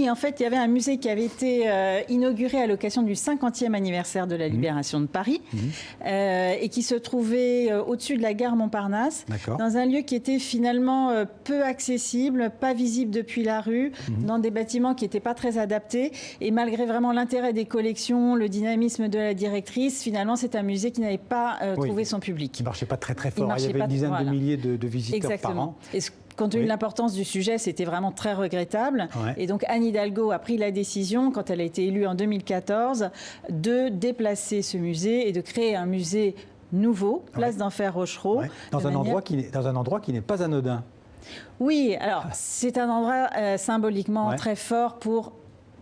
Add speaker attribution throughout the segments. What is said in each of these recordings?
Speaker 1: Et en fait, il y avait un musée qui avait été inauguré à l'occasion du 50e anniversaire de la libération de Paris et qui se trouvait au-dessus de la gare Montparnasse, dans un lieu qui était finalement peu accessible, pas visible depuis la rue, dans des bâtiments qui n'étaient pas très adaptés. Et malgré vraiment l'intérêt des collections, le dynamisme de la directrice, finalement, c'est un musée qui n'avait pas trouvé son public.
Speaker 2: Qui ne marchait pas très fort. Il y avait une dizaine de milliers de visiteurs par an.
Speaker 1: Et compte tenu de l'importance du sujet, c'était vraiment très regrettable. Et donc Anne Hidalgo a pris la décision, quand elle a été élue en 2014, de déplacer ce musée et de créer un musée nouveau, place d'Enfer Rochereau.
Speaker 2: Dans un endroit qui n'est pas anodin.
Speaker 1: Oui, alors c'est un endroit symboliquement très fort pour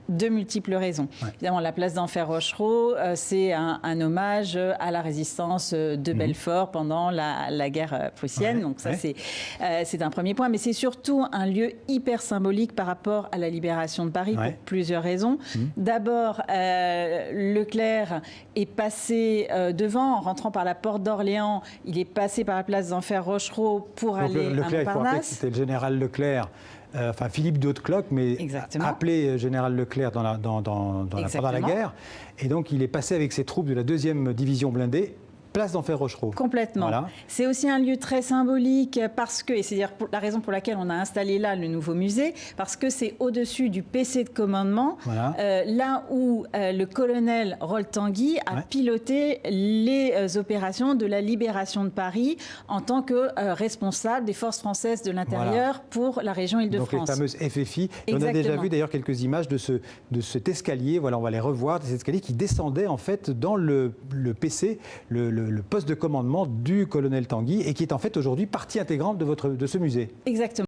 Speaker 1: de multiples raisons. Évidemment, la place d'Enfer Rochereau, c'est un hommage à la résistance de Belfort pendant la guerre prussienne. Donc ça, c'est un premier point. Mais c'est surtout un lieu hyper symbolique par rapport à la libération de Paris pour plusieurs raisons. D'abord, Leclerc est passé devant, en rentrant par la porte d'Orléans. Il est passé par la place d'Enfer Rochereau pour aller à Montparnasse.
Speaker 2: Il faut rappeler que c'était le général Leclerc. Enfin Philippe d'Hautecloque, mais appelé général Leclerc pendant la guerre. Et donc il est passé avec ses troupes de la 2e division blindée, place d'Enfer Rochereau.
Speaker 1: Complètement. C'est aussi un lieu très symbolique parce que, et c'est la raison pour laquelle on a installé là le nouveau musée, parce que c'est au-dessus du PC de commandement, là où le colonel Roll Tanguy a piloté les opérations de la libération de Paris en tant que responsable des forces françaises de l'intérieur pour la région Île-de-France.
Speaker 2: Donc les fameuses FFI. On a déjà vu d'ailleurs quelques images de cet escalier, on va les revoir, de cet escalier qui descendait en fait dans le PC, le poste de commandement du colonel Tanguy et qui est en fait aujourd'hui partie intégrante de ce musée.
Speaker 1: Exactement.